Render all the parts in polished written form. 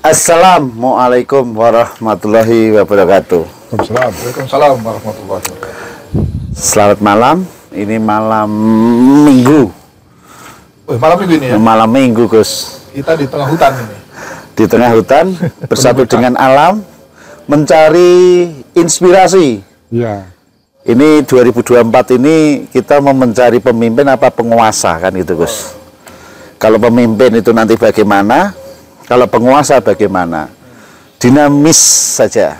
Assalamualaikum warahmatullahi wabarakatuh. Waalaikumsalam warahmatullahi wabarakatuh. Selamat malam. Ini malam Minggu. Malam Minggu ini ya? Malam Minggu, Gus. Kita di tengah hutan ini. Di tengah hutan, bersatu dengan alam, mencari inspirasi. Ya. Ini 2024 ini kita mau mencari pemimpin apa penguasa, kan gitu, Gus. Kalau pemimpin itu nanti bagaimana, kalau penguasa bagaimana. Dinamis saja.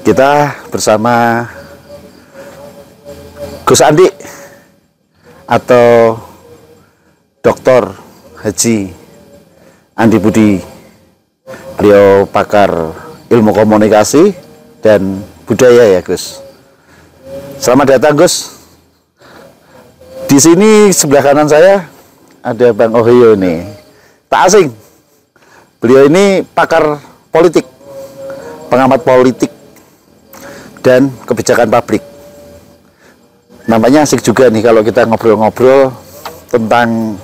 Kita bersama Gus Andi atau Dr. Haji Andi Budi. Beliau pakar ilmu komunikasi dan budaya ya, Gus. Selamat datang, Gus. Di sini sebelah kanan saya ada Bang Ohio nih. Tak asing. Beliau ini pakar politik, pengamat politik dan kebijakan publik. Namanya asik juga nih kalau kita ngobrol-ngobrol tentang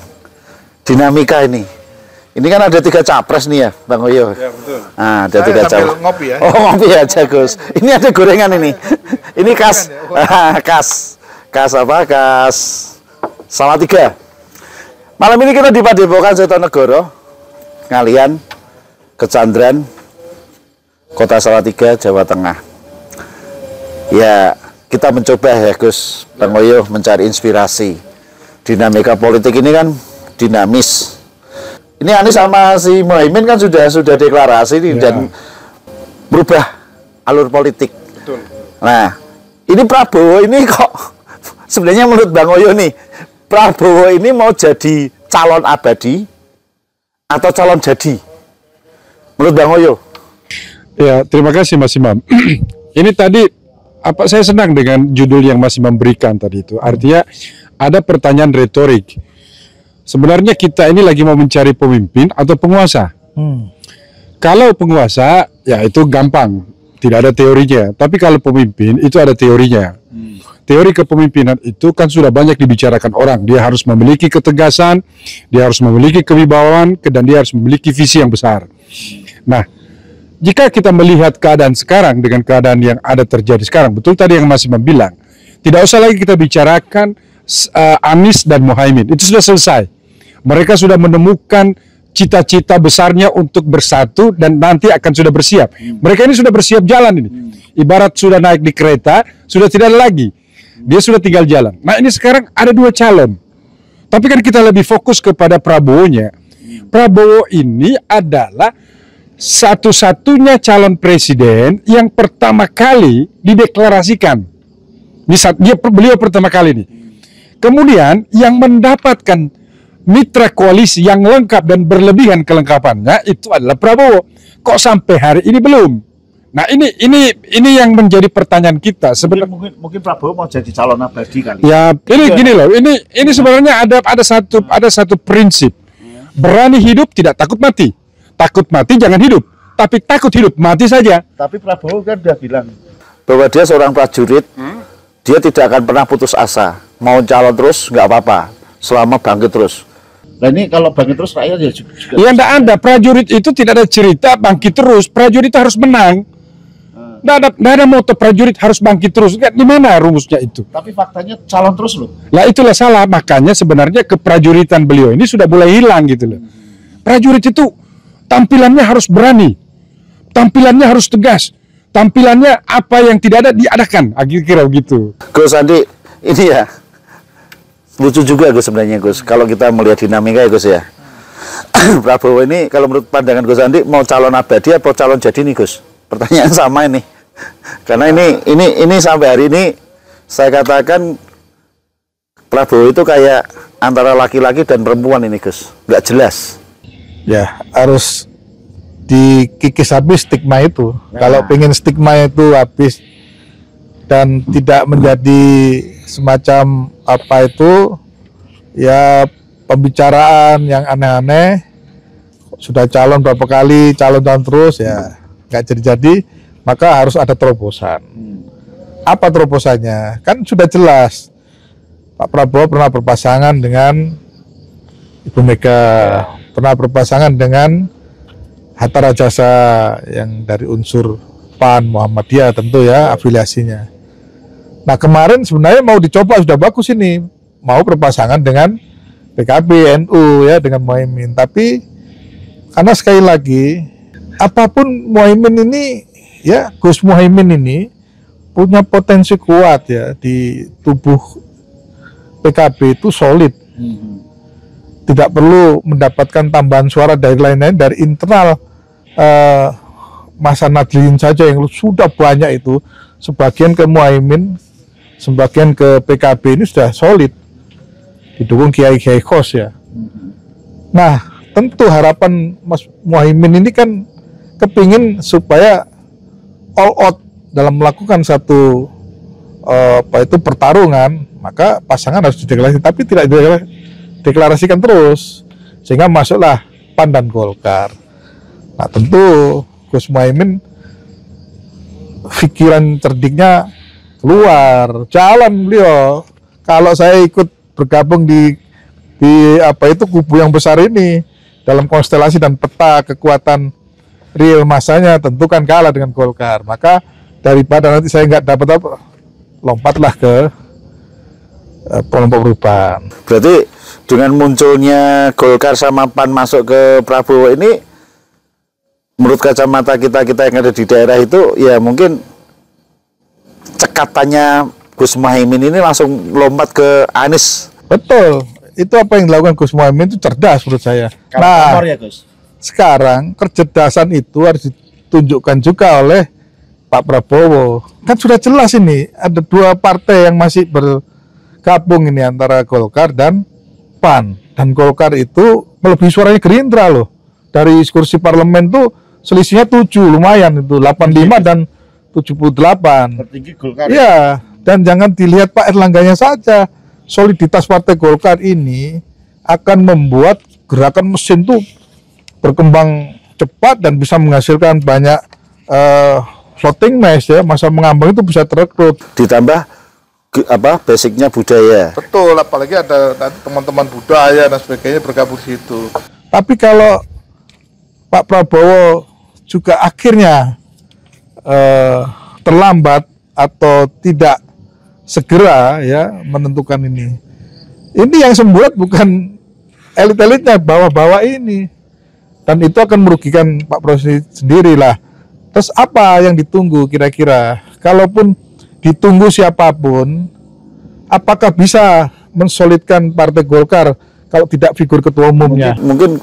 dinamika ini. Ini kan ada 3 capres nih ya, Bang Ohio. Ya, betul. Nah, ada 3 capres. Ngopi ya. Oh, ngopi aja, Gus. Ini ada gorengan ini. Ini khas. Khas apa? Khas Salatiga. Malam ini kita di Padepokan Setonegoro, Ngalian, Kecandran, Kota Salatiga, Jawa Tengah. Ya, kita mencoba ya, Gus, Bang Ohio, mencari inspirasi. Dinamika politik ini kan dinamis. Ini Anies sama si Muhaimin kan sudah deklarasi nih, dan berubah alur politik. Betul. Nah, ini Prabowo ini kok sebenarnya menurut Bang Ohio nih, Prabowo ini mau jadi calon abadi atau calon jadi? Menurut Bang Ohio? Ya, terima kasih Mas Imam. Ini tadi saya senang dengan judul yang Mas Imam berikan tadi itu. Artinya ada pertanyaan retorik. Sebenarnya kita ini lagi mau mencari pemimpin atau penguasa. Kalau penguasa, ya itu gampang, tidak ada teorinya. Tapi kalau pemimpin, itu ada teorinya. Teori kepemimpinan itu kan sudah banyak dibicarakan orang. Dia harus memiliki ketegasan, dia harus memiliki kewibawaan, dan dia harus memiliki visi yang besar. Nah, jika kita melihat keadaan sekarang dengan keadaan yang ada terjadi sekarang, betul tadi yang Mas Imam bilang, tidak usah lagi kita bicarakan Anies dan Muhaimin. Itu sudah selesai. Mereka sudah menemukan cita-cita besarnya untuk bersatu dan nanti akan sudah bersiap. Mereka ini sudah bersiap jalan ini. Ibarat sudah naik di kereta, sudah tidak ada lagi. Dia sudah tinggal jalan. Nah, ini sekarang ada 2 calon. Tapi kan kita lebih fokus kepada Prabowo-nya. Prabowo ini adalah satu-satunya calon presiden yang pertama kali dideklarasikan. Beliau pertama kali ini. Kemudian yang mendapatkan mitra koalisi yang lengkap dan berlebihan kelengkapannya itu adalah Prabowo. Kok sampai hari ini belum? Nah, ini yang menjadi pertanyaan kita sebenarnya. Mungkin Prabowo mau jadi calon abadi kali. Ya, ini gini loh. Ini sebenarnya ada satu prinsip. Berani hidup, tidak takut mati. Takut mati jangan hidup, tapi takut hidup mati saja. Tapi Prabowo kan udah bilang bahwa dia seorang prajurit, dia tidak akan pernah putus asa. Mau calon terus nggak apa-apa, selama bangkit terus. Nah, ini kalau bangkit terus rakyat ya juga. Ya enggak ada, prajurit itu tidak ada cerita bangkit terus. Prajurit harus menang. Enggak ada moto prajurit harus bangkit terus. Di mana rumusnya itu? Tapi faktanya calon terus loh. Lah itulah salah, makanya sebenarnya keprajuritan beliau ini sudah mulai hilang gitu loh. Prajurit itu tampilannya harus berani. Tampilannya harus tegas. Tampilannya apa yang tidak ada diadakan. Kira-kira begitu. Gus Andi, ini ya lucu juga Gus sebenarnya, Gus. Kalau kita melihat dinamika ya, Gus ya. Prabowo ini kalau menurut pandangan Gus Andi mau calon abadi atau calon jadi nih, Gus? Pertanyaan sama ini. Karena ini sampai hari ini saya katakan Prabowo itu kayak antara laki-laki dan perempuan ini, Gus. Nggak jelas. Ya, harus dikikis habis stigma itu. Kalau pengen stigma itu habis dan tidak menjadi semacam apa itu ya pembicaraan yang aneh-aneh, sudah calon berapa kali, calon terus ya nggak jadi-jadi, maka harus ada terobosan. Apa terobosannya? Kan sudah jelas Pak Prabowo pernah berpasangan dengan Ibu Mega, pernah berpasangan dengan Hatta Rajasa yang dari unsur PAN, Muhammadiyah tentu ya afiliasinya. Nah kemarin sebenarnya mau dicoba, sudah bagus ini, mau berpasangan dengan PKB, NU ya, dengan Muhaimin. Tapi karena sekali lagi apapun Muhaimin ini ya, Gus Muhaimin ini punya potensi kuat ya di tubuh PKB itu solid. Tidak perlu mendapatkan tambahan suara dari lain-lain, dari internal masa Nahdliyin saja yang sudah banyak itu, sebagian ke Muhaimin, sebagian ke PKB ini sudah solid, didukung kiai-kiai khos ya. Nah tentu harapan Mas Muhaimin ini kan kepingin supaya all out dalam melakukan satu pertarungan, maka pasangan harus dideklarasikan, tapi tidak dideklarasikan terus, sehingga masuklah PAN dan Golkar. Nah tentu Gus Muhaimin pikiran cerdiknya keluar, jalan beliau. Kalau saya ikut bergabung di kubu yang besar ini, dalam konstelasi dan peta kekuatan real masanya tentu kan kalah dengan Golkar. Maka daripada nanti saya nggak dapat apa, lompatlah ke kelompok perubahan. Berarti dengan munculnya Golkar sama PAN masuk ke Prabowo ini, menurut kacamata kita yang ada di daerah itu, ya mungkin cekatannya Gus Muhaimin ini langsung lompat ke Anies. Betul, itu apa yang dilakukan Gus Muhaimin itu cerdas menurut saya. Nah, ya, Gus? Sekarang kecerdasan itu harus ditunjukkan juga oleh Pak Prabowo. Kan sudah jelas ini, ada dua partai yang masih bergabung ini antara Golkar dan PAN. Dan Golkar itu melebihi suaranya Gerindra loh. Dari kursi parlemen tuh selisihnya 7, lumayan itu, 85 dan 78. Tertinggi Golkar. Iya, dan jangan dilihat Pak Erlangganya saja. Soliditas Partai Golkar ini akan membuat gerakan mesin tuh berkembang cepat dan bisa menghasilkan banyak floating mass ya, masa mengambang itu bisa terekrut. Ditambah basicnya budaya. Betul, apalagi ada teman-teman budaya dan sebagainya bergabung di situ. Tapi kalau Pak Prabowo juga akhirnya terlambat atau tidak segera ya menentukan ini. Ini yang semburat bukan elit-elitnya, bawah-bawah ini. Dan itu akan merugikan Pak Prabowo sendiri lah. Terus apa yang ditunggu kira-kira? Kalaupun ditunggu siapapun, apakah bisa mensolidkan Partai Golkar kalau tidak figur ketua umumnya? Mungkin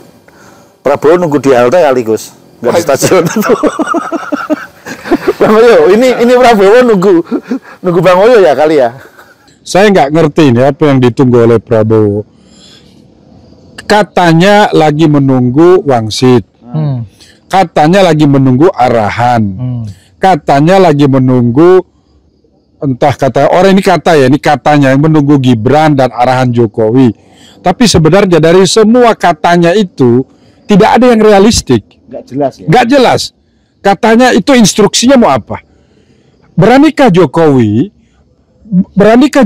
Prabowo nunggu di halte kali, Gus. Nggak di stasiun itu. Bang Oyo, ini Prabowo nunggu Bang Oyo ya kali ya? Saya nggak ngerti ini apa yang ditunggu oleh Prabowo. Katanya lagi menunggu wangsit. Katanya lagi menunggu arahan. Katanya lagi menunggu, entah kata orang ini kata ya, ini katanya menunggu Gibran dan arahan Jokowi. Tapi sebenarnya dari semua katanya itu tidak ada yang realistik. Nggak jelas ya? Nggak jelas. Katanya itu instruksinya mau apa? Beranikah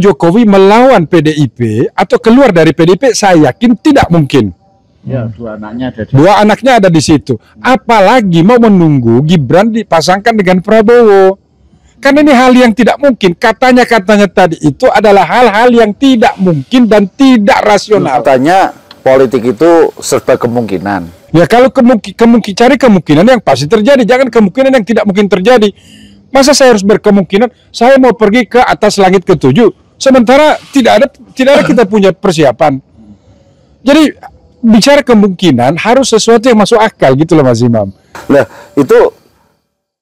Jokowi melawan PDIP atau keluar dari PDIP? Saya yakin tidak mungkin. Ya, dua anaknya ada di situ. Apalagi mau menunggu Gibran dipasangkan dengan Prabowo. Kan ini hal yang tidak mungkin. Katanya tadi itu adalah hal-hal yang tidak mungkin dan tidak rasional. Katanya politik itu serba kemungkinan. Ya kalau cari kemungkinan yang pasti terjadi, jangan kemungkinan yang tidak mungkin terjadi. Masa saya harus berkemungkinan saya mau pergi ke atas langit ke-7 sementara tidak ada kita punya persiapan. Jadi bicara kemungkinan harus sesuatu yang masuk akal gitu loh Mas Imam. Nah, itu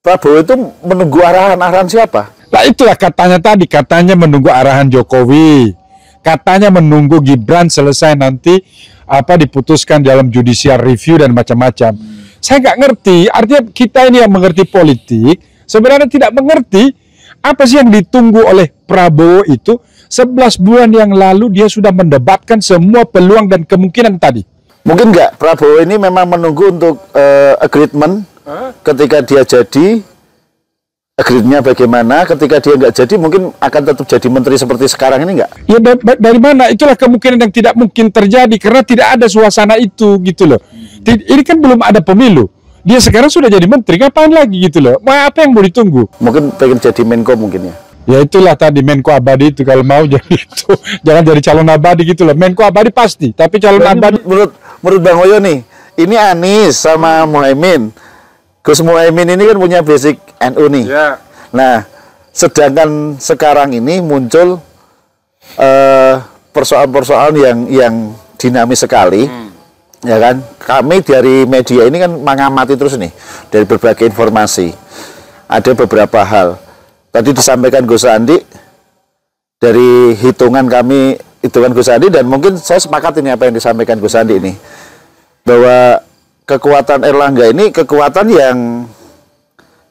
Prabowo itu menunggu arahan siapa? Nah itulah katanya menunggu arahan Jokowi. Katanya menunggu Gibran selesai nanti diputuskan dalam judicial review dan macam-macam. Saya nggak ngerti, artinya kita ini yang mengerti politik sebenarnya tidak mengerti apa sih yang ditunggu oleh Prabowo itu. 11 bulan yang lalu dia sudah mendebatkan semua peluang dan kemungkinan tadi. Mungkin nggak Prabowo ini memang menunggu untuk agreement ketika dia jadi, agreementnya bagaimana, ketika dia nggak jadi mungkin akan tetap jadi menteri seperti sekarang ini nggak? Ya dari mana? Itulah kemungkinan yang tidak mungkin terjadi karena tidak ada suasana itu gitu loh. Ini kan belum ada pemilu. Dia sekarang sudah jadi menteri, ngapain lagi gitu loh? Apa yang mau ditunggu? Mungkin pengen jadi Menko mungkin ya. Ya itulah tadi Menko abadi itu, kalau mau jadi itu. Jangan jadi calon abadi gitu loh. Menko abadi pasti, tapi calon abadi. Menurut Bang Oyo nih, ini Anies sama Muhaimin. Gus Muhaimin ini kan punya basic NU nih. Ya. Nah, sedangkan sekarang ini muncul persoalan-persoalan yang dinamis sekali. Ya kan, kami dari media ini kan mengamati terus nih dari berbagai informasi. Ada beberapa hal tadi disampaikan Gus Andi, dari hitungan Gus Andi, dan mungkin saya sepakat ini apa yang disampaikan Gus Andi ini, bahwa kekuatan Erlangga ini kekuatan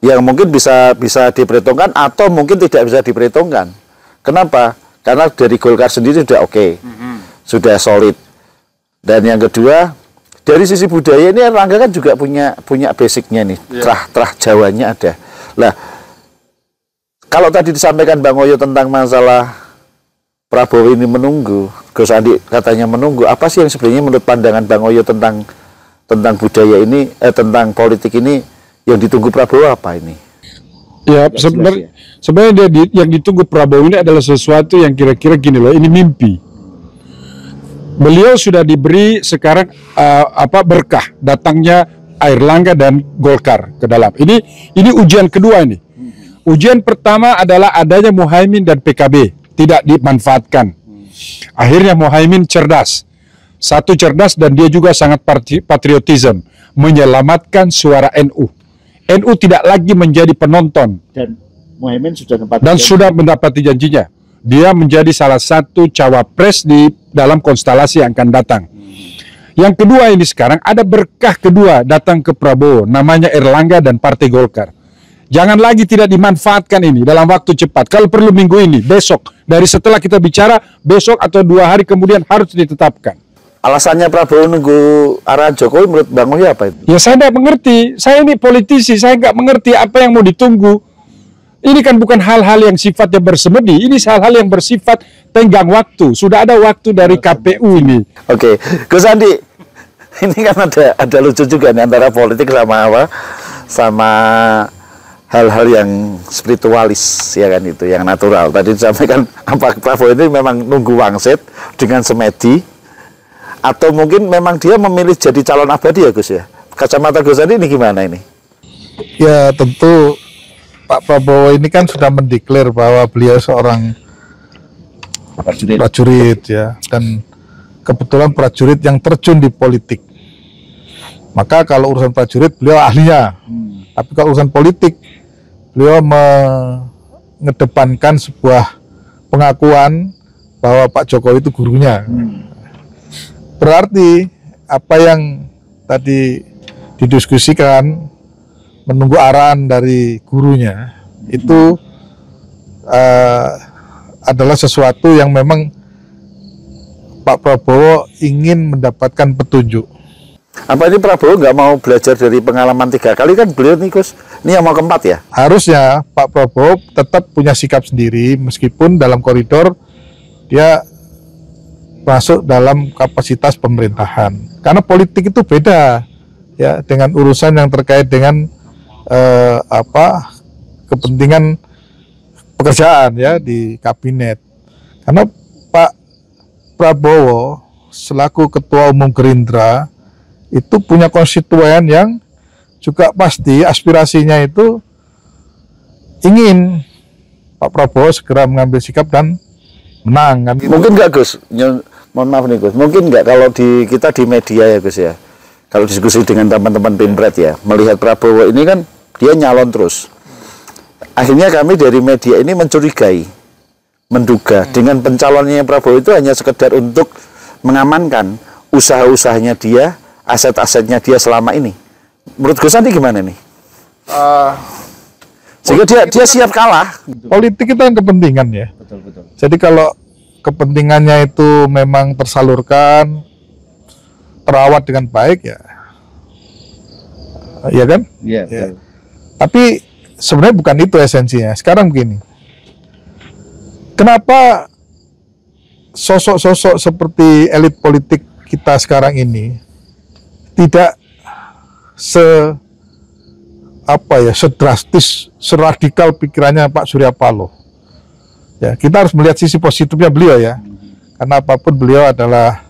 yang mungkin bisa diperhitungkan atau mungkin tidak bisa diperhitungkan. Kenapa? Karena dari Golkar sendiri sudah oke, sudah solid. Dan yang kedua, dari sisi budaya ini Erlangga kan juga punya basicnya nih, terah Jawanya ada. Lah, kalau tadi disampaikan Bang Oyo tentang masalah Prabowo ini menunggu, Gus Andi katanya menunggu, apa sih yang sebenarnya menurut pandangan Bang Oyo tentang budaya ini, tentang politik ini yang ditunggu Prabowo apa ini? Ya, sebenarnya yang ditunggu Prabowo ini adalah sesuatu yang kira-kira gini loh, ini mimpi. Beliau sudah diberi sekarang berkah datangnya Airlangga dan Golkar ke dalam. Ini ujian kedua ini. Ujian pertama adalah adanya Muhaimin dan PKB tidak dimanfaatkan. Akhirnya Muhaimin cerdas. Satu cerdas dan dia juga sangat patriotism, menyelamatkan suara NU. NU tidak lagi menjadi penonton. Dan Muhaimin sudah mendapati janjinya. Dia menjadi salah satu cawapres di dalam konstelasi yang akan datang. Yang kedua ini sekarang ada berkah kedua datang ke Prabowo, namanya Erlangga dan Partai Golkar. Jangan lagi tidak dimanfaatkan ini dalam waktu cepat. Kalau perlu minggu ini, besok, dari setelah kita bicara, besok atau 2 hari kemudian harus ditetapkan. Alasannya Prabowo nunggu arahan Jokowi menurut Bang Oyo apa itu? Ya saya tidak mengerti, saya ini politisi, saya nggak mengerti apa yang mau ditunggu. Ini kan bukan hal-hal yang sifatnya bersemedi, ini hal-hal yang bersifat tenggang waktu. Sudah ada waktu dari KPU ini. Oke, Gus Andi, ini kan ada lucu juga nih antara politik sama hal-hal yang spiritualis ya kan, itu yang natural. Tadi disampaikan apa Prabowo ini memang nunggu wangsit dengan semedi, atau mungkin memang dia memilih jadi calon abadi ya Gus ya. Kacamata Gus Andi ini gimana ini? Ya tentu Pak Prabowo ini kan sudah mendeklar bahwa beliau seorang prajurit ya, dan kebetulan prajurit yang terjun di politik. Maka kalau urusan prajurit beliau ahlinya, tapi kalau urusan politik beliau mengedepankan sebuah pengakuan bahwa Pak Jokowi itu gurunya. Berarti apa yang tadi didiskusikan, menunggu arahan dari gurunya, itu adalah sesuatu yang memang Pak Prabowo ingin mendapatkan petunjuk. Apa ini Prabowo nggak mau belajar dari pengalaman 3 kali kan beliau nih Gus? Ini yang mau keempat ya? Harusnya Pak Prabowo tetap punya sikap sendiri, meskipun dalam koridor dia masuk dalam kapasitas pemerintahan. Karena politik itu beda ya dengan urusan yang terkait dengan kepentingan pekerjaan ya di kabinet. Karena Pak Prabowo selaku Ketua Umum Gerindra itu punya konstituen yang juga pasti aspirasinya itu ingin Pak Prabowo segera mengambil sikap dan menang kan. Mungkin nggak Gus, mohon maaf nih Gus, mungkin nggak kalau kita di media ya Gus ya, kalau diskusi dengan teman-teman Pimpret ya, melihat Prabowo ini kan dia nyalon terus. Akhirnya kami dari media ini mencurigai, menduga dengan pencalonannya Prabowo itu hanya sekedar untuk mengamankan usaha-usahanya dia, aset-asetnya dia selama ini. Menurut Gus Andi gimana nih? Sehingga dia siap kalah. Politik itu kan kepentingan ya. Betul. Jadi kalau kepentingannya itu memang tersalurkan, terawat dengan baik ya, ya kan? Iya. Ya. Tapi sebenarnya bukan itu esensinya. Sekarang begini, kenapa sosok-sosok seperti elit politik kita sekarang ini tidak sedrastis, seradikal pikirannya Pak Surya Paloh. Ya, kita harus melihat sisi positifnya beliau ya. Karena apapun beliau adalah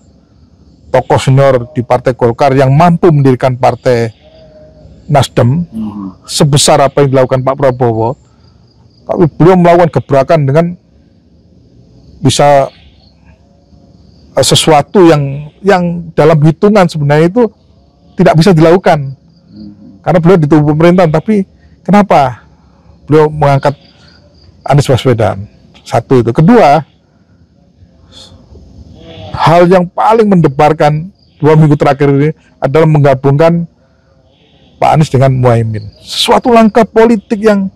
tokoh senior di Partai Golkar yang mampu mendirikan Partai Nasdem sebesar apa yang dilakukan Pak Prabowo. Tapi beliau melakukan gebrakan dengan bisa sesuatu yang dalam hitungan sebenarnya itu tidak bisa dilakukan. Karena beliau di tubuh pemerintahan, tapi kenapa beliau mengangkat Anies Baswedan? Satu itu. Kedua, hal yang paling mendebarkan 2 minggu terakhir ini adalah menggabungkan Pak Anies dengan Muhaimin. Sesuatu langkah politik yang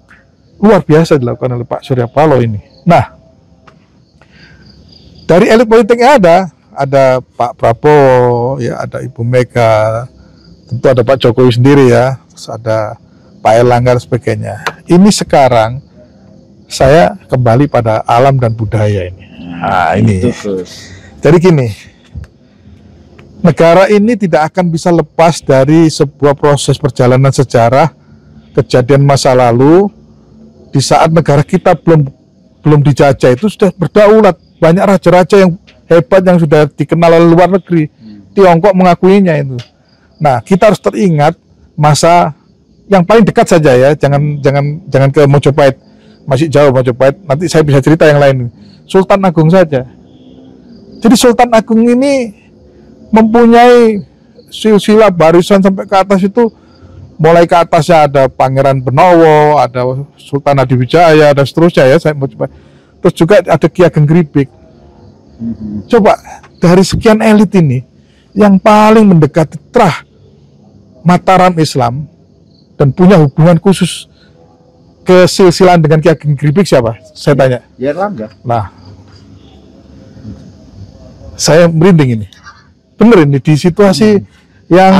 luar biasa dilakukan oleh Pak Surya Paloh ini. Nah, dari elit politiknya ada Pak Prabowo, ya, ada Ibu Mega, tentu ada Pak Jokowi sendiri ya, terus ada Pak Erlangga dan sebagainya. Ini sekarang saya kembali pada alam dan budaya ini. Nah, ini. Jadi gini, negara ini tidak akan bisa lepas dari sebuah proses perjalanan sejarah, kejadian masa lalu. Di saat negara kita belum dijajah itu sudah berdaulat, banyak raja-raja yang hebat yang sudah dikenal oleh luar negeri. Tiongkok mengakuinya itu. Nah, kita harus teringat masa yang paling dekat saja ya, jangan ke Mojopahit, masih jauh Mojopahit. Nanti saya bisa cerita yang lain. Sultan Agung saja. Jadi Sultan Agung ini mempunyai silsilah barisan sampai ke atas itu, mulai ke atasnya ada Pangeran Benowo, ada Sultan Hadiwijaya dan seterusnya ya. Saya mau coba. Terus juga ada Ki Ageng Gribik. Coba dari sekian elit ini yang paling mendekati terah Mataram Islam dan punya hubungan khusus kesilsilaan dengan Ki Ageng Gribik siapa? Saya tanya. Ya Erlangga. Nah, saya merinding ini. Bener ini di situasi yang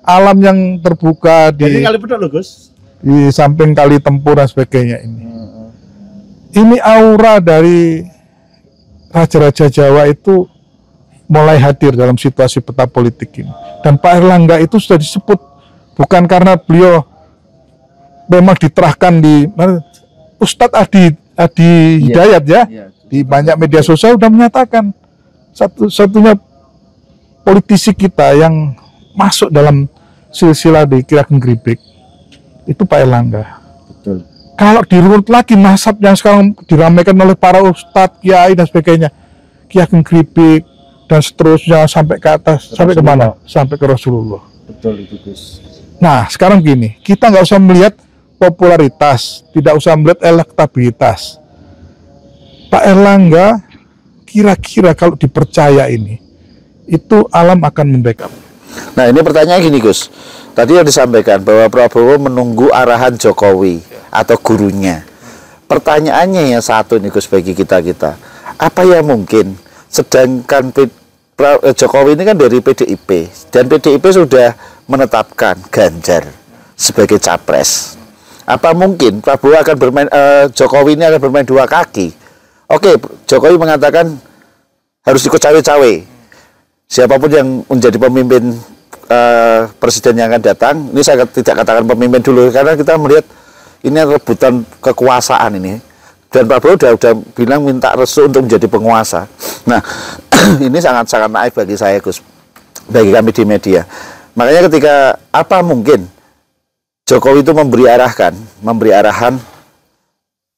alam yang terbuka di kali pedok loh Gus. Di samping kali Tempur dan sebagainya ini. Ini aura dari raja-raja Jawa itu mulai hadir dalam situasi peta politik ini. Dan Pak Erlangga itu sudah disebut bukan karena beliau memang diterahkan di Ustadz Adi Hidayat ya, di banyak media sosial sudah menyatakan satu-satunya politisi kita yang masuk dalam silsilah di Ki Ageng Gribik itu Pak Erlangga. Betul. Kalau dirunut lagi nasab yang sekarang diramaikan oleh para ustadz, kiai dan sebagainya, Ki Ageng Gribik dan seterusnya sampai ke atas, sampai ke mana? Sampai ke Rasulullah. Betul itu Gus. Nah sekarang gini, kita nggak usah melihat popularitas, tidak usah melihat elektabilitas. Pak Erlangga kira-kira kalau dipercaya ini, itu alam akan membackup. Nah ini pertanyaan gini Gus, tadi yang disampaikan bahwa Prabowo menunggu arahan Jokowi atau gurunya. Pertanyaannya yang satu nih Gus bagi kita, apa yang mungkin, sedangkan Jokowi ini kan dari PDIP dan PDIP sudah menetapkan Ganjar sebagai capres. Apa mungkin Prabowo akan bermain, Jokowi ini akan bermain dua kaki? Oke, Jokowi mengatakan harus ikut cawe-cawe. Siapapun yang menjadi pemimpin presiden yang akan datang, ini saya tidak katakan pemimpin dulu karena kita melihat ini rebutan kekuasaan ini, dan Prabowo udah bilang minta restu untuk menjadi penguasa. Nah ini sangat naif bagi saya Gus, bagi kami di media. Makanya ketika apa mungkin Jokowi itu memberi arahan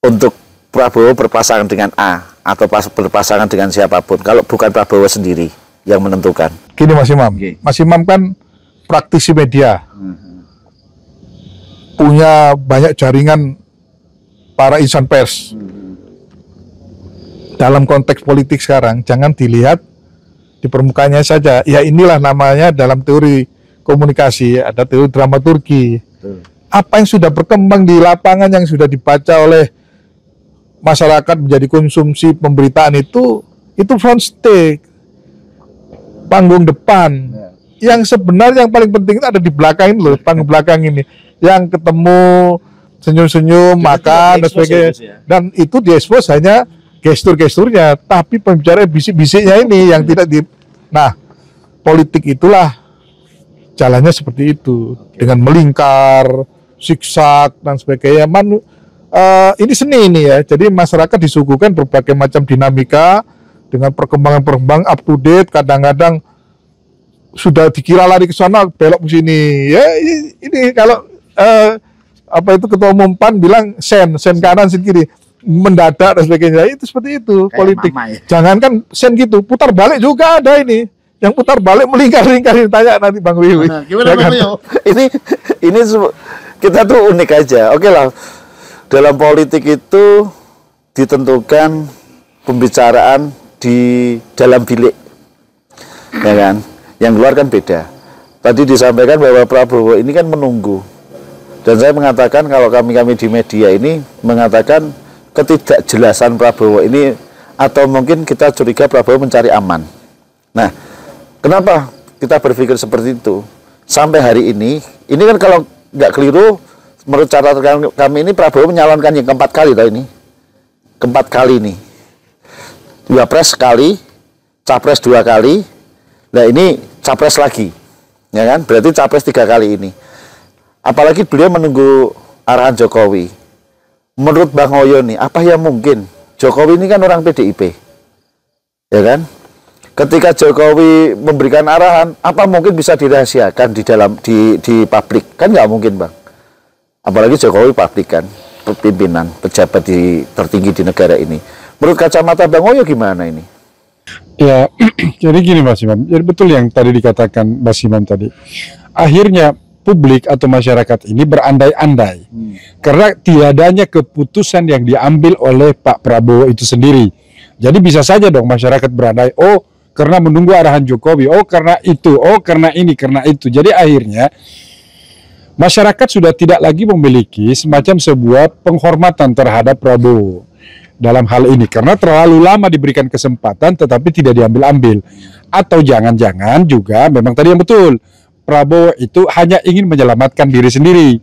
untuk Prabowo berpasangan dengan A atau berpasangan dengan siapapun, kalau bukan Prabowo sendiri yang menentukan. Gini Mas Imam, Mas Imam kan praktisi media, punya banyak jaringan para insan pers. Dalam konteks politik sekarang, jangan dilihat di permukaannya saja. Ya inilah namanya dalam teori komunikasi, ada teori dramaturgi. Apa yang sudah berkembang di lapangan, yang sudah dibaca oleh masyarakat menjadi konsumsi pemberitaan itu front stage, panggung depan. Yang sebenarnya yang paling penting itu ada di belakang ini loh, panggung belakang ini. Yang ketemu senyum-senyum, makan dan sebagainya. Dan itu diekspos hanya gestur-gesturnya, tapi pembicara bisik-bisiknya ini yang tidak di. Nah, politik itulah jalannya seperti itu, dengan melingkar, siksak dan sebagainya. Ini seni ini ya. Jadi masyarakat disuguhkan berbagai macam dinamika dengan perkembangan up to date. Kadang-kadang sudah dikira lari ke sana belok ke sini. Ya ini kalau ketua umum PAN bilang sen kanan sen kiri mendadak dan sebagainya. Itu seperti itu kayak politik. Ya. Jangankan sen gitu, putar balik juga ada ini. Yang putar balik melingkar-lingkar, tanya nanti Bang Wiwi. Gimana Bang Wiwi? Ini kita tuh unik aja. Oke lah. Dalam politik itu ditentukan pembicaraan di dalam bilik, ya kan? Yang luar kan beda. Tadi disampaikan bahwa Prabowo ini kan menunggu, dan saya mengatakan kalau kami di media ini mengatakan ketidakjelasan Prabowo ini, atau mungkin kita curiga Prabowo mencari aman. Nah, kenapa kita berpikir seperti itu? Sampai hari ini kan kalau nggak keliru, menurut catatan kami ini Prabowo menyalonkan yang keempat kali ini. Keempat kali ini. Wapres sekali, Capres 2 kali. Nah ini Capres lagi. Ya kan? Berarti Capres 3 kali ini. Apalagi beliau menunggu arahan Jokowi. Menurut Bang Oyo nih, apa yang mungkin? Jokowi ini kan orang PDIP. Ya kan? Ketika Jokowi memberikan arahan, apa mungkin bisa dirahasiakan di publik? Kan nggak mungkin, Bang. Apalagi Jokowi publik kan, pimpinan, pejabat tertinggi di negara ini. Menurut kacamata Bang Oyo gimana ini? Ya, jadi gini Mas Imam, jadi betul yang tadi dikatakan Mas Imam tadi. Akhirnya publik atau masyarakat ini berandai-andai karena tiadanya keputusan yang diambil oleh Pak Prabowo itu sendiri. Jadi bisa saja dong masyarakat berandai, oh karena menunggu arahan Jokowi, oh karena itu, oh karena ini, karena itu. Jadi akhirnya masyarakat sudah tidak lagi memiliki semacam sebuah penghormatan terhadap Prabowo dalam hal ini karena terlalu lama diberikan kesempatan tetapi tidak diambil-ambil. Atau jangan-jangan juga memang tadi yang betul, Prabowo itu hanya ingin menyelamatkan diri sendiri.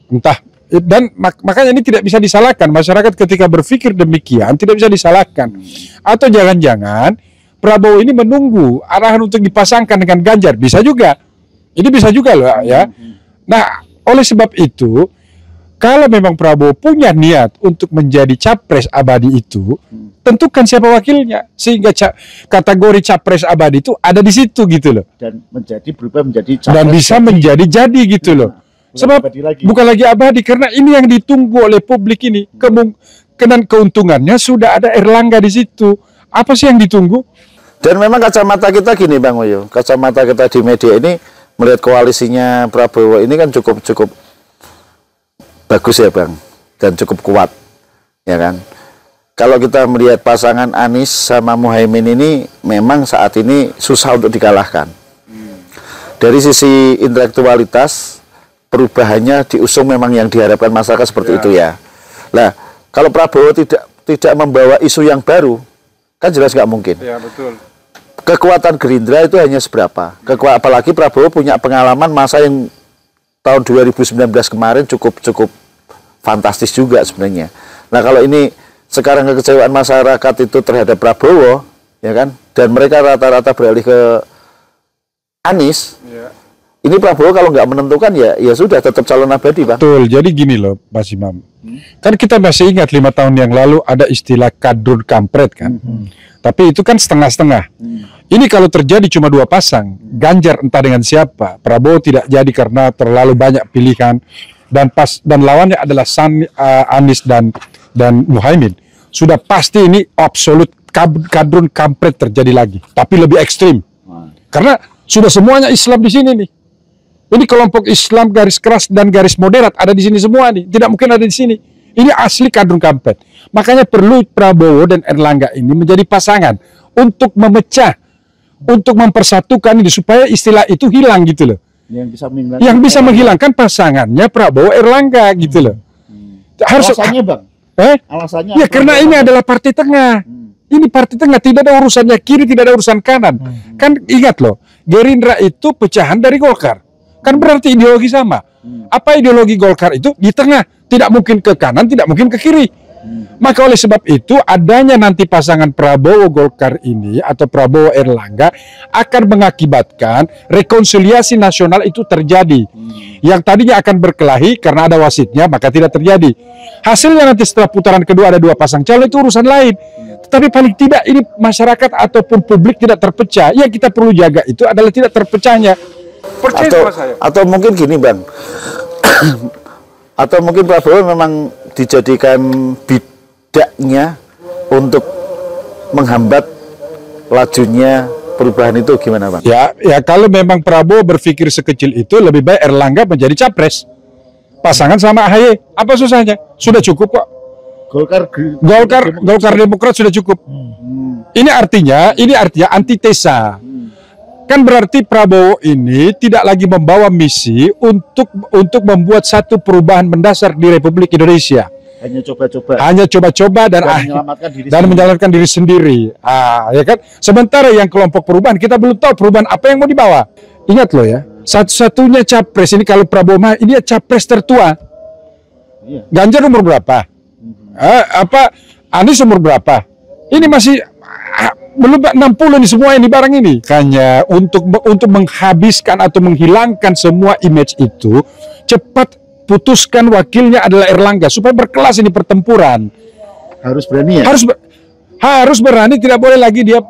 Entah, dan makanya ini tidak bisa disalahkan. Masyarakat ketika berpikir demikian tidak bisa disalahkan. Atau jangan-jangan Prabowo ini menunggu arahan untuk dipasangkan dengan Ganjar, bisa juga. Ini bisa juga loh ya. Nah, oleh sebab itu, kalau memang Prabowo punya niat untuk menjadi capres abadi itu, tentukan siapa wakilnya, sehingga kategori capres abadi itu ada di situ gitu loh. Dan berubah menjadi capres. Dan bisa menjadi gitu loh. Sebab bukan lagi abadi, karena ini yang ditunggu oleh publik ini. Kemungkinan keuntungannya sudah ada Erlangga di situ. Apa sih yang ditunggu? Dan memang kacamata kita gini Bang Oyo, kacamata kita di media ini melihat koalisinya Prabowo ini kan cukup bagus ya Bang, dan cukup kuat, ya kan. Kalau kita melihat pasangan Anies sama Muhaimin ini memang saat ini susah untuk dikalahkan. Dari sisi intelektualitas, perubahannya diusung memang yang diharapkan masyarakat seperti itu ya. Nah, kalau Prabowo tidak membawa isu yang baru, kan jelas nggak mungkin. Ya betul. Kekuatan Gerindra itu hanya seberapa? Apalagi Prabowo punya pengalaman masa yang tahun 2019 kemarin cukup fantastis juga sebenarnya. Nah kalau ini sekarang kekecewaan masyarakat itu terhadap Prabowo, ya kan, dan mereka rata-rata beralih ke Anies, ya. Ini Prabowo kalau nggak menentukan ya sudah tetap calon abadi, Bang. Betul. Jadi gini loh, Mas Imam. Kan kita masih ingat 5 tahun yang lalu ada istilah kadrun kampret kan. Tapi itu kan setengah-setengah. Ini kalau terjadi cuma 2 pasang, Ganjar entah dengan siapa, Prabowo tidak jadi karena terlalu banyak pilihan dan lawannya adalah Anies dan Muhaimin. Sudah pasti ini absolut kadrun kampret terjadi lagi, tapi lebih ekstrim. Karena sudah semuanya Islam di sini nih. Ini kelompok Islam garis keras dan garis moderat ada di sini semua nih. Tidak mungkin ada di sini. Ini asli kadrun kampret. Makanya perlu Prabowo dan Erlangga ini menjadi pasangan untuk memecah, untuk mempersatukan ini supaya istilah itu hilang gitu loh. Yang bisa menghilangkan pasangannya Prabowo Erlangga gitu loh. Harus alasannya Bang. Alasannya ya karena ini adalah partai tengah. Ini partai tengah, tidak ada urusannya kiri, tidak ada urusan kanan. Kan ingat loh, Gerindra itu pecahan dari Golkar. Kan berarti ideologi sama. Apa ideologi Golkar itu? Di tengah. Tidak mungkin ke kanan, tidak mungkin ke kiri. Maka oleh sebab itu adanya nanti pasangan Prabowo Golkar ini atau Prabowo Erlangga akan mengakibatkan rekonsiliasi nasional itu terjadi. Yang tadinya akan berkelahi karena ada wasitnya maka tidak terjadi. Hasilnya nanti setelah putaran kedua ada 2 pasang calon itu urusan lain. Tetapi paling tidak ini masyarakat ataupun publik tidak terpecah. Yang kita perlu jaga itu adalah tidak terpecahnya. Percaya sama saya. Atau mungkin gini Bang. Atau mungkin Prabowo memang dijadikan bidaknya untuk menghambat lajunya perubahan itu, gimana Bang? Ya kalau memang Prabowo berpikir sekecil itu, lebih baik Erlangga menjadi capres. Pasangan sama AHY, apa susahnya? Sudah cukup kok. Golkar Demokrat sudah cukup. Ini artinya antitesa. Kan berarti Prabowo ini tidak lagi membawa misi untuk membuat satu perubahan mendasar di Republik Indonesia. Hanya coba-coba dan menyelamatkan diri sendiri. Ya kan? Sementara yang kelompok perubahan kita belum tahu perubahan apa yang mau dibawa. Ingat loh ya, satu-satunya capres ini kalau Prabowo mah ini capres tertua. Ganjar umur berapa? Anies umur berapa? Ini masih belum 60 ini semua ini barang ini. Hanya untuk menghabiskan atau menghilangkan semua image itu, cepat putuskan wakilnya adalah Erlangga supaya berkelas ini pertempuran. Harus berani ya? Harus berani, tidak boleh lagi dia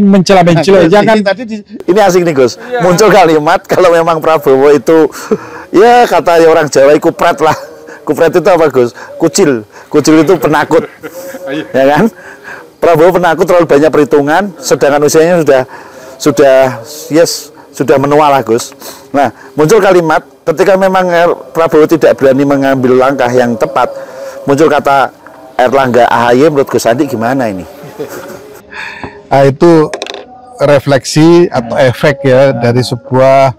mencela-mencela. Jangan. Ini asing nih Gus. Muncul kalimat kalau memang Prabowo itu ya kata orang Jawa kupret lah. Kupret itu apa Gus? Kucil. Kucil itu penakut. Ya kan? Prabowo penakut, terlalu banyak perhitungan, sedangkan usianya sudah menua lah Gus. Nah, muncul kalimat ketika memang Prabowo tidak berani mengambil langkah yang tepat, muncul kata Erlangga AHY, menurut Gus Andi gimana ini? Itu refleksi atau efek ya dari sebuah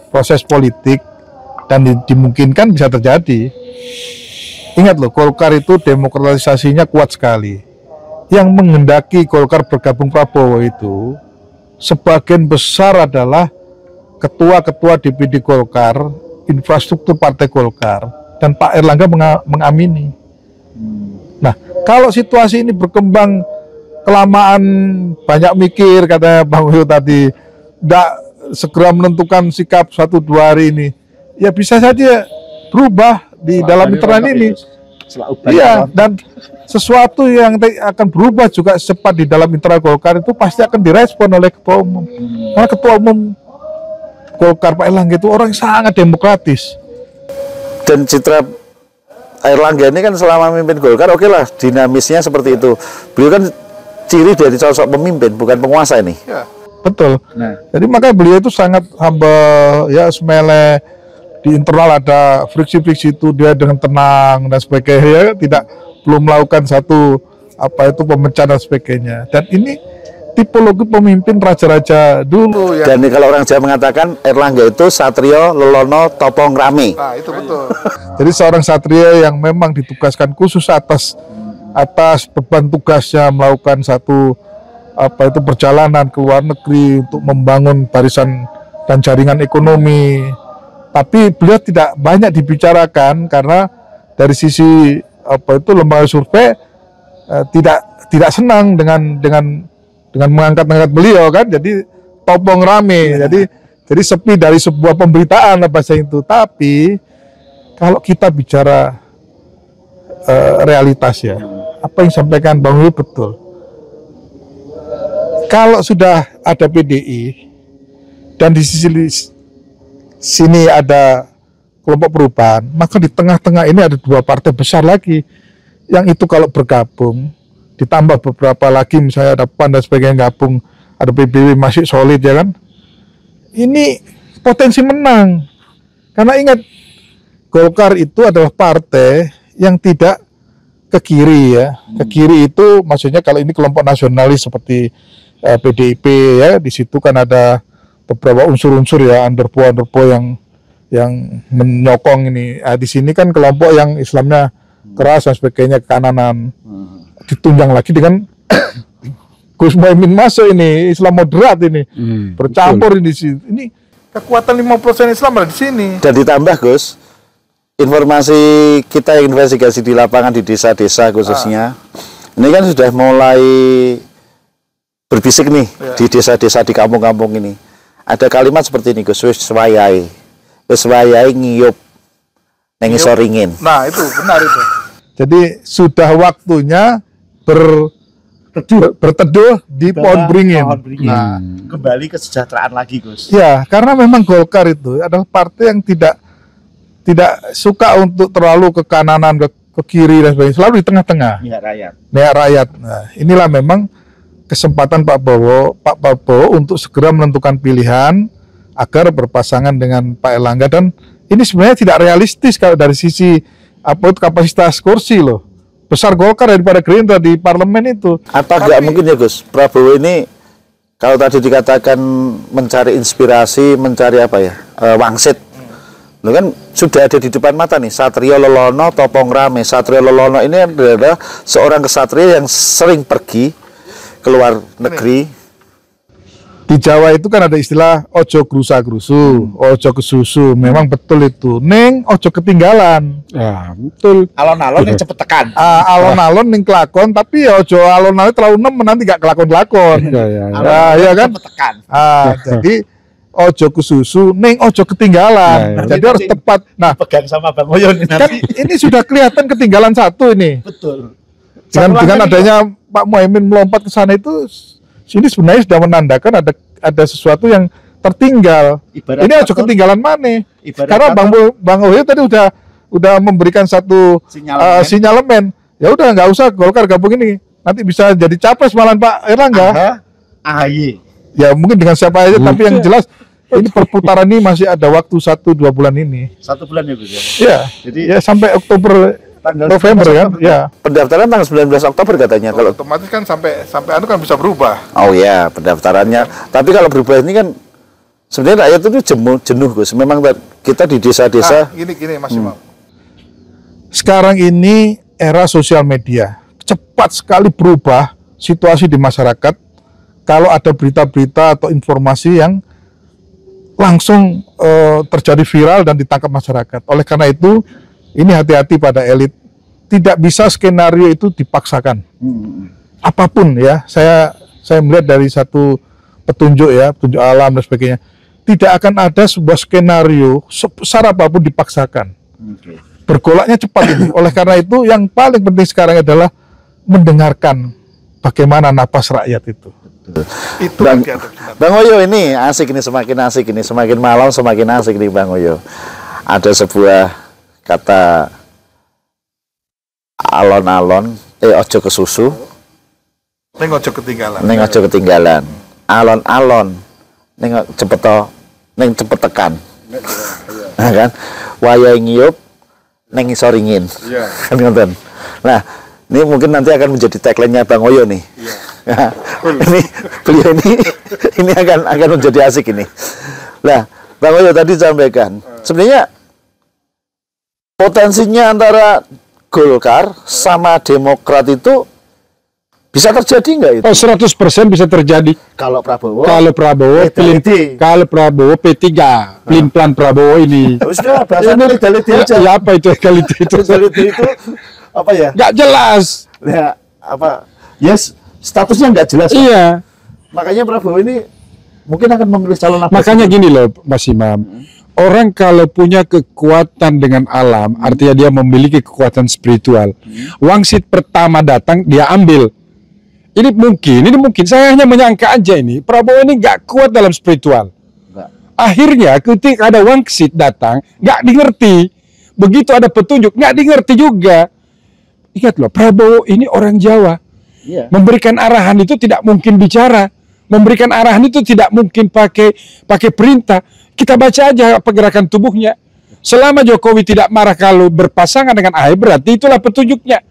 proses politik dan dimungkinkan bisa terjadi. Ingat loh, Golkar itu demokratisasinya kuat sekali. Yang menghendaki Golkar bergabung Prabowo itu sebagian besar adalah ketua-ketua DPD Golkar, infrastruktur Partai Golkar, dan Pak Erlangga mengamini. Nah, kalau situasi ini berkembang kelamaan, banyak mikir, katanya Bang Wio tadi, tidak segera menentukan sikap 1-2 hari ini, ya bisa saja berubah di dalam internal ini. Iya, dan sesuatu yang akan berubah juga cepat di dalam internal Golkar itu pasti akan direspon oleh ketua umum. Karena ketua umum Golkar Pak Erlangga itu orang yang sangat demokratis. Dan citra Erlangga ini kan selama memimpin Golkar oke lah, dinamisnya seperti itu. Beliau kan ciri dari sosok pemimpin, bukan penguasa ini. Ya, betul. Nah. Jadi makanya beliau itu sangat humble, ya semele. Di internal ada friksi-friksi itu dia dengan tenang dan sebagainya, tidak belum melakukan satu pemecahan dan sebagainya. Dan ini tipologi pemimpin raja-raja dulu ya. Dan kalau orang Jawa mengatakan Erlangga itu satrio lelono topong rame. Nah, itu betul. Jadi seorang satria yang memang ditugaskan khusus atas beban tugasnya melakukan satu perjalanan ke luar negeri untuk membangun barisan dan jaringan ekonomi. Tapi beliau tidak banyak dibicarakan karena dari sisi lembaga survei tidak senang dengan mengangkat beliau kan, jadi topong rame, jadi sepi dari sebuah pemberitaan bahasa itu. Tapi kalau kita bicara realitas ya, apa yang disampaikan Bang Wi betul. Kalau sudah ada PDI dan di sini ada kelompok perubahan, maka di tengah-tengah ini ada 2 partai besar lagi yang itu kalau bergabung ditambah beberapa lagi misalnya ada PAN dan sebagainya gabung, ada PBB masih solid ya kan, ini potensi menang. Karena ingat, Golkar itu adalah partai yang tidak ke kiri ya. Ke kiri itu maksudnya kalau ini kelompok nasionalis seperti PDIP ya, di situ kan ada beberapa unsur-unsur ya, underpo yang menyokong ini. Di sini kan kelompok yang Islamnya keras dan sebagainya, kekananan. Ditunjang lagi dengan Gus Muhaimin masuk ini, Islam moderat ini, bercampur ini. Ini kekuatan 50% Islam ada di sini. Dan ditambah Gus, informasi kita yang investigasi di lapangan di desa-desa khususnya, ini kan sudah mulai berbisik nih di desa-desa di kampung-kampung ini. Ada kalimat seperti ini, Gus, wis wayai ngiyup neng isor ringin. Nah, itu benar itu. Jadi sudah waktunya berteduh di pohon beringin. Nah, kembali kesejahteraan lagi, Gus. ya, karena memang Golkar itu adalah partai yang tidak suka untuk terlalu ke kananan, ke kiri dan sebagainya, selalu di tengah-tengah. Pihak rakyat. Nah, inilah memang kesempatan Pak Prabowo untuk segera menentukan pilihan agar berpasangan dengan Pak Erlangga, dan ini sebenarnya tidak realistis kalau dari sisi kapasitas kursi loh. Besar Golkar daripada Gerindra di parlemen itu. Apa nggak mungkin ya, Gus? Prabowo ini kalau tadi dikatakan mencari inspirasi, mencari apa ya? Wangsit. Loh kan sudah ada di depan mata nih, Satrio Lelono, Topong Rame. Satrio Lelono ini adalah seorang kesatria yang sering pergi keluar negeri. Di Jawa itu kan ada istilah ojo grusa-grusu, ojo kesusu. Memang betul itu. Neng ojo ketinggalan. Ya, betul. Alon-alon yang cepet tekan. Alon-alon ning kelakon, tapi ya ojo alon-alon terlalu nemen nanti gak kelakon-kelakon. Ya kan? Cepet tekan. Jadi ojo kesusu, neng ojo ketinggalan. Jadi harus tepat. Nah, Pegang sama Bang Oyon ini kan ini sudah kelihatan ketinggalan satu ini. Betul. Dengan adanya Pak Muhaimin melompat ke sana itu, sini sebenarnya sudah menandakan ada sesuatu yang tertinggal. Ini aja ketinggalan mana? Karena Bang Oyo tadi udah memberikan satu sinyalemen. Ya udah nggak usah Golkar gabung ini, nanti bisa jadi capres malahan Pak Erlangga. AHY. Ya mungkin dengan siapa aja, tapi yang jelas ini perputaran ini masih ada waktu 1-2 bulan ini. 1 bulan ya, Gus ya. Ya. Jadi ya sampai Oktober. November kan, ya. Pendaftaran tanggal 19 Oktober katanya. Kalau otomatis kan sampai anu kan bisa berubah. oh ya, pendaftarannya. Tapi kalau berubah ini kan sebenarnya rakyat itu jenuh, Gus. Memang kita di desa-desa. Gini Mas Imam. Sekarang ini era sosial media, cepat sekali berubah situasi di masyarakat. Kalau ada berita-berita atau informasi yang langsung terjadi viral dan ditangkap masyarakat. Oleh karena itu, ini hati-hati pada elit, tidak bisa skenario itu dipaksakan. Apapun ya, saya melihat dari satu petunjuk alam dan sebagainya, tidak akan ada sebuah skenario sebesar apapun dipaksakan. Bergolaknya cepat ini. Oleh karena itu, yang paling penting sekarang adalah mendengarkan bagaimana napas rakyat itu. Itu Bang Oyo ini asik ini, semakin asik ini, semakin malam semakin asik nih Bang Oyo. Ada sebuah kata alon-alon, ojo kesusu, neng ojo ketinggalan. Neng ojo ketinggalan. Alon-alon, neng cepet tekan. Nah kan, wayai ngiyup, neng isor ringin. Kan ngoten. Nah, ini mungkin nanti akan menjadi tagline-nya Bang Oyo nih. Ini beliau ini akan menjadi asik ini. Nah, Bang Oyo tadi sampaikan, sebenarnya potensinya antara Golkar sama Demokrat itu bisa terjadi nggak itu? 100% bisa terjadi. Kalau Prabowo P3, pelin-pelan Prabowo ini. Sudah, bahasanya legality aja. Ya, apa itu legality itu? Legality itu apa ya? Nggak jelas. Ya, apa? Yes, statusnya nggak jelas. Iya. Makanya Prabowo ini mungkin akan memilih calon apa? Makanya gini loh, Mas Imam. Orang kalau punya kekuatan dengan alam, artinya dia memiliki kekuatan spiritual. Wangsit pertama datang, dia ambil. Ini mungkin. Saya hanya menyangka aja ini. Prabowo ini nggak kuat dalam spiritual. Akhirnya ketika ada wangsit datang, nggak dimengerti. Begitu ada petunjuk, nggak dimengerti juga. Ingat loh, Prabowo ini orang Jawa. Memberikan arahan itu tidak mungkin bicara. Memberikan arahan itu tidak mungkin pakai perintah. Kita baca aja pergerakan tubuhnya. Selama Jokowi tidak marah kalau berpasangan dengan AHY, berarti itulah petunjuknya.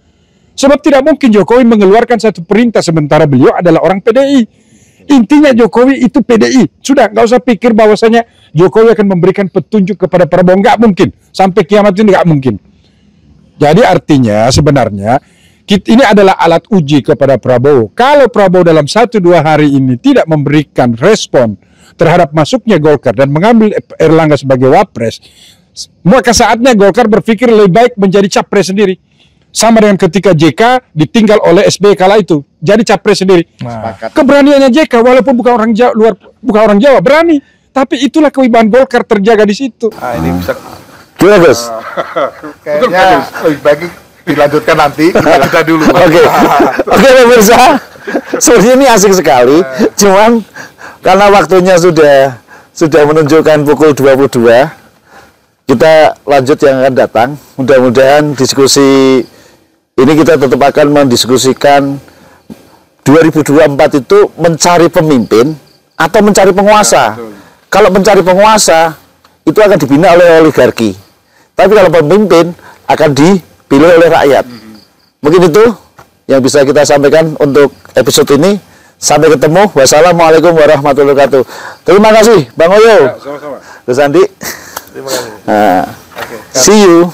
Sebab tidak mungkin Jokowi mengeluarkan satu perintah sementara beliau adalah orang PDI. Intinya Jokowi itu PDI. Sudah, nggak usah pikir bahwasanya Jokowi akan memberikan petunjuk kepada Prabowo. Nggak mungkin. Sampai kiamat ini nggak mungkin. Jadi artinya sebenarnya ini adalah alat uji kepada Prabowo. Kalau Prabowo dalam 1-2 hari ini tidak memberikan respon terhadap masuknya Golkar dan mengambil Erlangga sebagai wapres, Maka saatnya Golkar berpikir lebih baik menjadi capres sendiri. Sama dengan ketika JK ditinggal oleh SBY kala itu, jadi capres sendiri. Keberaniannya JK walaupun bukan orang Jawa, bukan orang Jawa, berani. Tapi itulah kewibawaan Golkar terjaga di situ. Nah, ini bisa Gimana Gus? kayaknya lebih baik dilanjutkan nanti. Kita dulu. Oke pemirsa, sebenarnya ini asik sekali. Cuman karena waktunya sudah menunjukkan pukul 22, kita lanjut yang akan datang. Mudah-mudahan diskusi ini kita tetap akan mendiskusikan 2024 itu mencari pemimpin atau mencari penguasa. Kalau mencari penguasa itu akan dibina oleh oligarki. Tapi kalau pemimpin akan dipilih oleh rakyat. Mungkin itu yang bisa kita sampaikan untuk episode ini. Sampai ketemu. Wassalamualaikum warahmatullahi wabarakatuh. Terima kasih Bang Oyo. Sama-sama. Gus Andi. Terima kasih. See you.